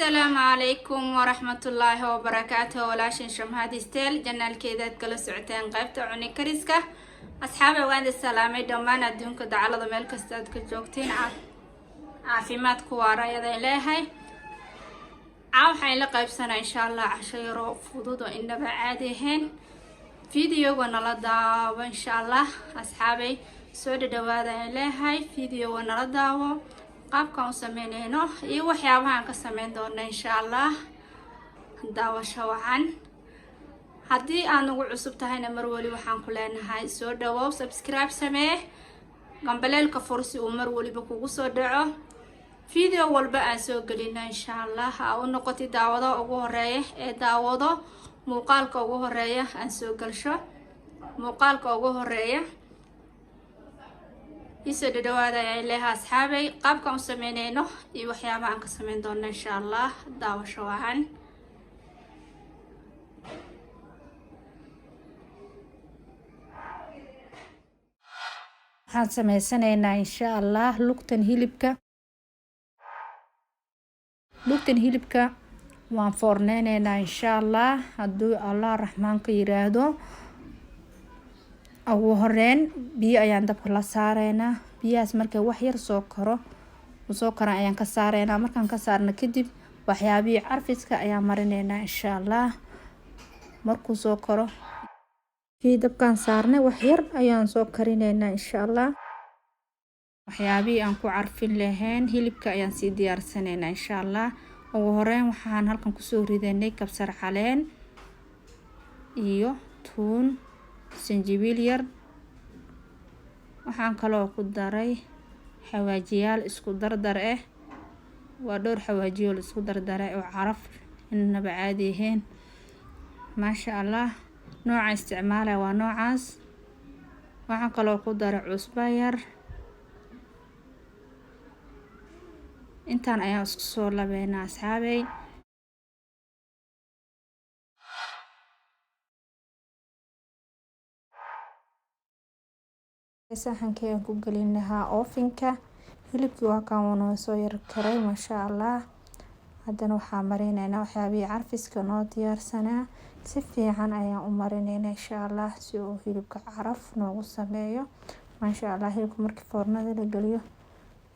السلام عليكم ورحمة الله وبركاته. ولاشين شمهاد ستيل جنال كيدات كلا سعتين قيبتا عني كريسكا أصحابي وين السلامي دومان أدونك دعالة ميل كستاد كجوكتين عافيمات كوارا يدا إليهي حين لقيب سنة إن شاء الله عشيرو فضوضو إنبا عاديهين فيديو ونلا داو إن شاء الله أصحابي سود دوادا إليهي فيديو ونلا داو qaabkan u sameynayno iyo waxyaabahan ka sameyn doona insha Allah daawasho wacan haddii aan ugu cusub tahayna mar wali waxaan ku leenahay soo dhawow subscribe samee gambaleelka fursi uu mar waliba kugu soo dhaco video walba aan soo gelino insha Allah ha u noqotay daawado ugu horeeya ee daawado muuqaalka ugu horeeya aan soo galsho muuqaalka ugu horeeya isoo dhawaada ay leeyahay asxaabay qaabka aan sameynayno iyo waxyaabaha aan ka sameyn doono insha Allah daawasho wacan waxaan sameysanaynaa insha Allah lugtan hilibka waan foorneynaynaa insha Allah hadduu Allah raxmaanka yiraahdo ugu horeen biyo ayaan dabka la saareynaa biyahaas markay wax yar soo karaan ayaan ka saareynaa markaan ka saarno kadib waxyaabihii carfiska ayaan marineynaa insha Allah markuu soo karo dabkaan saarnay wax yar ayaan soo karineynaa insha Allah waxyaabihii aan ku carfin lahayn hilibka ayaan sii diyaarsanaynaa insha Allah ugu horeen waxaan halkan kusoo ridaynay kabsar caleen iyo tuun sinjibiil yar waxaan kaloo ku daray xawaajiyaal isku dardar waa dhowr xawaajiyo isku dardare oo caraf inaba caadi ahayn maasha Allah nooca isticmaalaya waa noocaas waxaan kaloo ku daray cusbo yar intaan ayaan isku soo labeynaa asxaabay saxankii aan ku gelinahaa ofinka hilibkii waa kan uu soo yar karay maasha Allah haddana waxaan marineynaa waxyaabihii carfiska noo diyaarsanaa si fiican ayaan u marineynaa insha Allah si uu hilibka caraf noogu sameeyo maasha Allah hilibka markii foornada la geliyo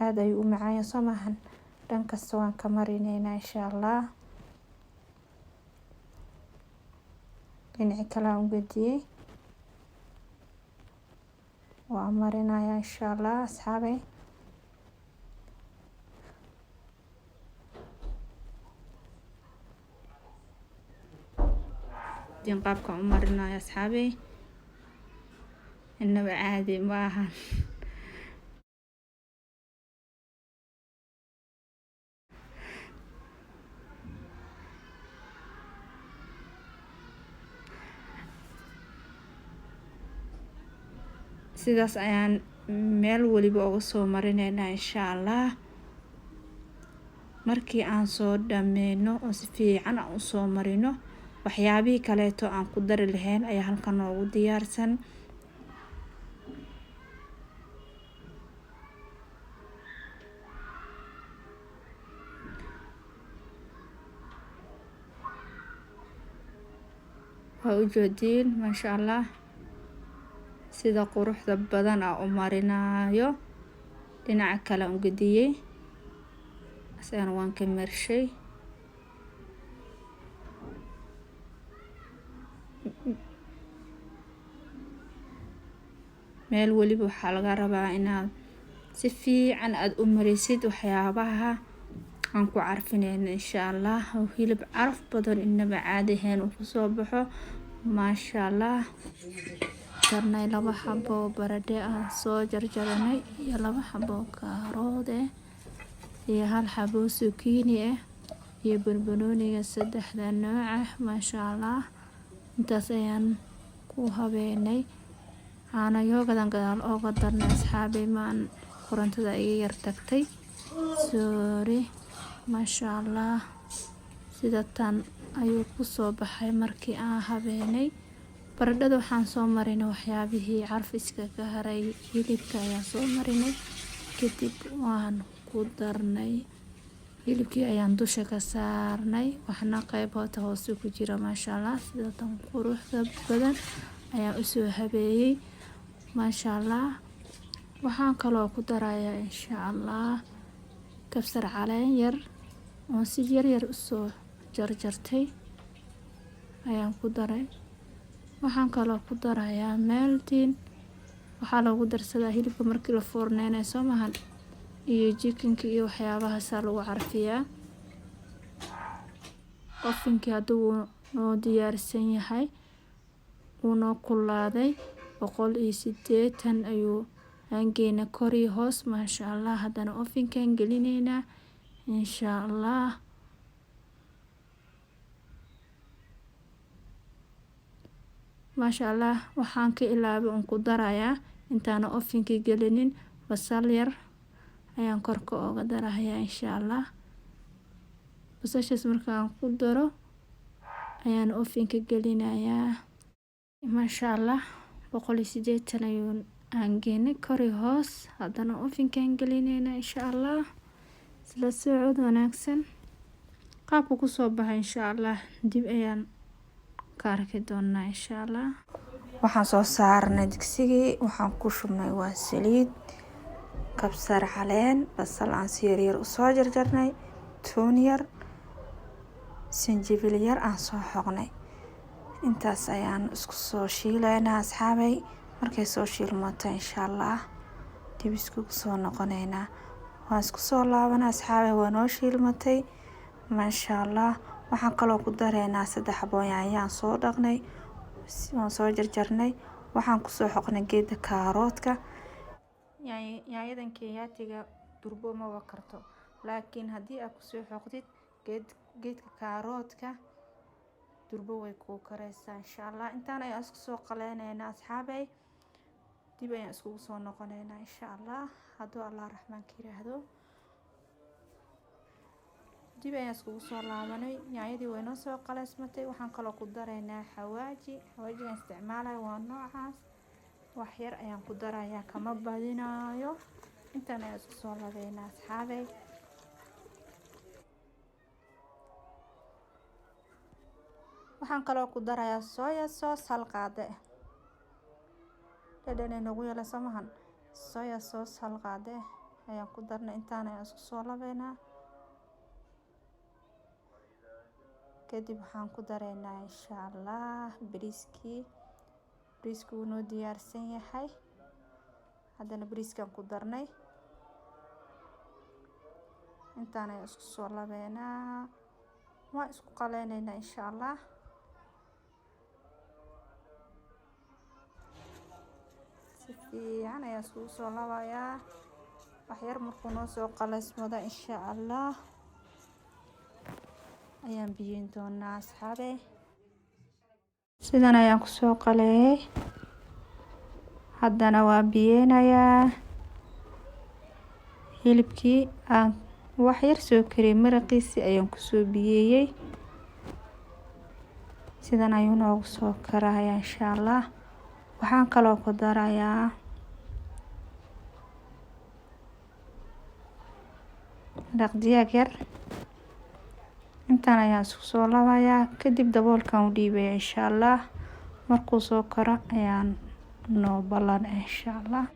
aad ayuu u macaan yahay soomahan dhan kasta waan ka marineynaa insha Allah dhinaca kale aan u gediyay waa marinaya insha Allah asxaabay din qaabka u marinaya asxaabay inaba caadi maaha sidaas ayaan meel waliba uga soo marineynaa insha Allah markii aan soo dhameyno oo si fiican aan u soo marino waxyaabihii kaleeto aan ku dari lahayn ayaa halkan noogu diyaarsan waa u jeedin maasha Allah sida quruxda badan aan u marinayo dhinaca kale aan u gediyay asana waan ka marshay meel waliba waxaa laga rabaa inaad si fiican aad u marisid waxyaabaha aan ku carfinayno insha Allah hilib caraf badan inaba caadi ahayn uu kusoo baxo maasha Allah karnay laba xabo baradhe aan soo jarjaranay iyo laba xabo kaarood iyo hal xabo zucchini iyo barbarooniga saddexda nooc maasha Allah intaas ayaan ku habeynay ana yoogadan gadaal ooga darnay asxaabay maan korontada iga yar tagtay sorry maasha Allah sida tan ayuu ku soo baxay markii aan habeynay baradhada waxaan soo marinay waxyaabihii carfiska ka haray hilibka ayaan soo marinay kadib waan ku darnay hilibkii ayaan dusha ka saarnay, waxna qayb hoose ku jira maasha Allah. Sida tan quruxda badan ayaan usoo habeeyey maasha Allah. waxaan kaloo ku darayaa insha Allah kabsar caleen yar oo si yar usoo jarjartay ayaan ku daray. waxaan kaloo ku darayaa meltin, waxaa lagu darsadaa hilibka markii la foorneynayo soo mahan, iyo jikinka iyo waxyaabahaas lagu carfiyaa. ofinkii haduu noo diyaarsan yahay uu noo kulaaday 180 ayuu aangeena kor iyo hoos maasha Allah. haddana ofinkan gelineynaa insha Allah. maasha Allah waxaan ka ilaabay ku darayaa intaana ofinka gelinin basal yar ayaan korka uga darayaa insha Allah. basashaas markaan ku daro ayaan ofinka gelinayaa maasha Allah. 180 ayuu aangeena kor iyo hoos, haddana ofinkan gelineynaa insha Allah. isla socod wanaagsan qaabku ku soo baxay insha Allah dib ayaan ka arki doonaa insha Allah. waxaan soo saarnay digsigii, waxaan ku shubnay waa saliid, kabsar caleen, basal aan si yar u soo jarjarnay, toon yar, sinjibil yar aan soo xoqnay. intaas ayaan isku soo shiilaynaa asxaabay. markay soo shiilmato insha Allah dib isku soo noqonaynaa. waan isku soo laabanaa asxaabay, waa noo shiilmatay maasha Allah. waxaan kaloo ku dareynaa 3 xabo yaanyaan soo dhaqnay, waan soo jarjarnay. waxaan ku soo xoqnay geedka kaaroodka. yaanyadan kenyaatiga durbo ma wakarto, laakiin haddii aad ku soo xoqdid geedka kaaroodka durbo way ku kareysaa insha Allah. intaan ayaan isku soo qaleynaynaa asxaabay, dib ayaan isku soo noqonaynaa insha Allah hadduu Allah raxmaanka yiraahdo. dib ayaan isku soo laabanay, yaanyadii way noo soo qaleysmatay. waxaan kaloo ku dareynaa xawaajigan isticmaalayo waa noocaas, wax yar ayaan ku darayaa kama badinayo. intaan ayaan isku soo labeynaa asxaabay. waxaan kaloo ku darayaa soya sauce hal qaado dhadhan nagu yeela samahan. soya sauce hal qaado ayaan ku darnay. intaan ayaan isku soo labeynaa. kadib waxaan ku dareynaa insha Allah bariiskii wuu noo diyaarsan yahay. haddana bariiskan ku darnay. intaan ayaan isku soo labeynaa, waan isku qaleynaynaa insha Allah. si fiican ayaan isku soo labayaa. wax yar markuu noo soo qaleysmada insha Allah ayaan biyeyn doonaa asxaabay. sidan ayaan ku soo qaleeyay, haddana waa biyeynayaa. hilibkii aan wax yar soo kariyay maraqiisi ayaan ku soo biyeeyay. sidan ayuu noogu soo karayaa insha Allah. waxaan kaloo ku darayaa dhaqdiyaag yar. intaan ayaan isku soo labayaa, kadib daboolkan u dhiibaya insha Allah. markuu soo karo ayaan noo balan insha Allah.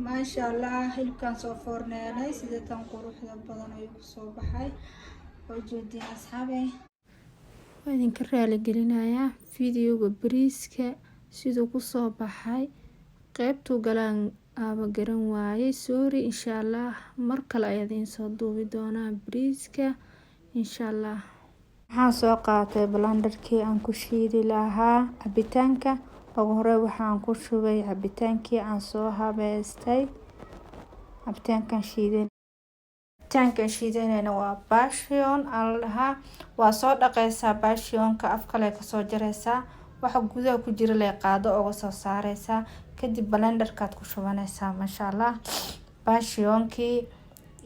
maasha Allah hilibkan soo foorneelay sida tan quruxda badan ayuu ku soo baxay. oo jeedin asxaabay, waan idinka raali gelinayaa fiidiyowga bariiska siduu ku soo baxay. qaybtuu galaan aaba garan waayay, sorry insha Allah. mar kale ayaan idin soo duubi doonaa bariiska insha Allah. waxaan soo qaatay blenderkii aan ku shiidi lahaa cabitaanka. ugu hore waxaan ku shubay cabitaankii aan soo habeystay. cabitaankan shiidanayna waa passion aan la dhahaa. waa soo dhaqaysaa passionka, afkale ka soo jaraysaa, waxa gudaha ku jira lay qaado uga soo saaraysaa. kadib blenderkaad ku shubanaysaa maasha Allah. passionkii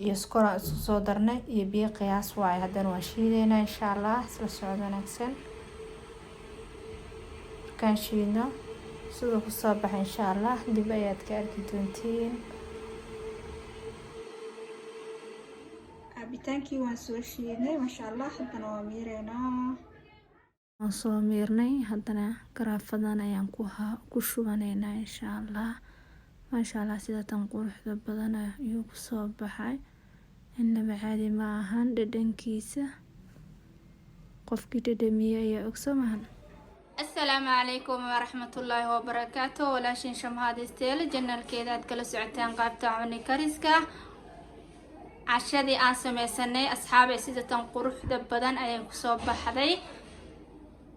iyo skor aan isku soo darnay iyo biyo qiyaas waaye. haddana waan shiidaynaa insha Allah. isla socod wanaagsan. markaan shiidno siduu ku soo baxay insha Allah dib ayaad ka arki doontiin. cabitaankii waan soo shiidnay maasha allah. Haddana waa miireynaa. waan soo miirnay haddana garaafadan ayaan ku shubanaynaa insha allah. maasha allah sida tan quruxda badan ayuu kusoo baxay, innaba caadi ma ahan dhadhankiisa. qofkii dhadhamiye ayaa og soo mahan. السلام عليكم ورحمة الله وبركاته. walaashin Shamhad Style janalkeeda aad kala socotaan qaybta cuni kariska. cashadii aan sameysanay asxaabe sida tan quruxda badan ayay kusoo baxday.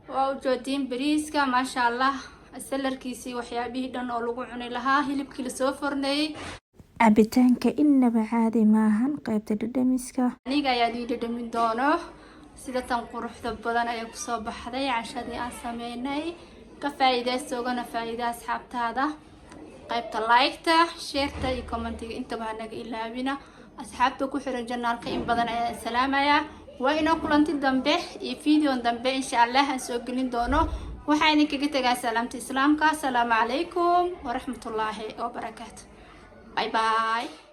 waa u joodin bariiska maasha allah, salarkiisii waxyaabihii dhan oo lagu cuni lahaa, hilibkii la soo forneeyay. cabitaanka innaba caadi maahan qaybta dhadhamiska. aniga ayaa ii dhadhamin doono. sida tan quruxda badan ayay kusoo baxday cashadii aan sameynay. ka faa'iideyso ogana faa'iida asxaabtaada. qaybta like-ta, share-ta iyo commentiga intaba naga ilaawina. asxaabta ku xiran janaalka in badan ayaan salaamayaa. waa inoo kulanti dambe iyo video dambe insha allah aan soo gelin doono. waxaan idinkaga tagaa salaamta islaamka. assalaamu calaykum waraxmatullaahi wabarakaatu. bye bye.